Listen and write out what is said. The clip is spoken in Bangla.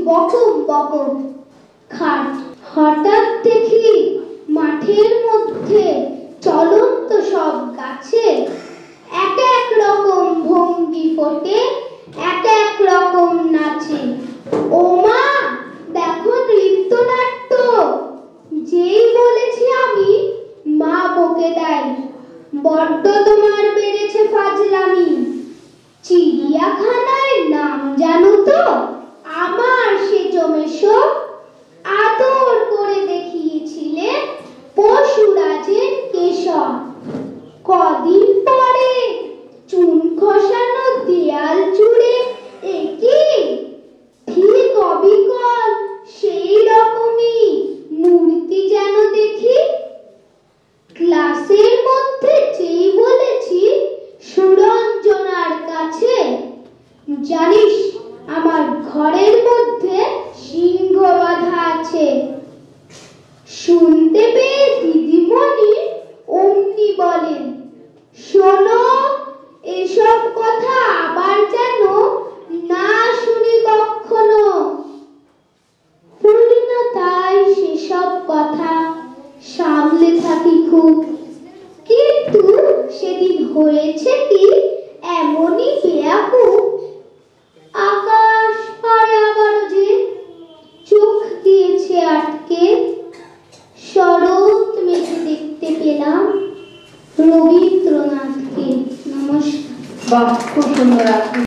বকম বকম খাট। হঠাৎ দেখি মাঠের মধ্যে চলন্ত সব গাছে এক এক রকম ভঙ্গি ফোটে, এক এক রকম নাচে। ও মা, দেখো নৃত্যনাট্য। যেই বলেছি আমি, মা বকে দেয়, বড্ড তোমার বেড়েছে ফাজলামি। চিড়িয়াখানায় নাম জানো তো আমার সেজো মেশো? আদর করে দেখিয়েছিলে পশুরাজের কেশর। কদিন পরে চুন খসানো দেয়াল জুড়ে একি ঠিক অবিকল সেই রকমই মূর্তি যেন দেখি। ক্লাসের মধ্যে যেই বলেছি সুরঞ্জনার কাছে, জানিস আমার ঘরের মধ্যে সিংহ বাঁধা আছে। শুনতে পেয়ে দিদিমণি অমনি বলেন, শোনো, এসব কথা আবার যেন না শুনি কখনো। বলি না তাই সেসব কথা সামলে থাকি খুব, কিন্তু সেদিন হয়েছে কি এমনই বেয়াকুব। আকাশ পারে আবারও যে চোখ দিয়েছে আটকে, শরৎ মেঘে দেখতে পেলাম রবীন্দ্রনাথকে। নমস্কার। বাহ, খুব সুন্দর।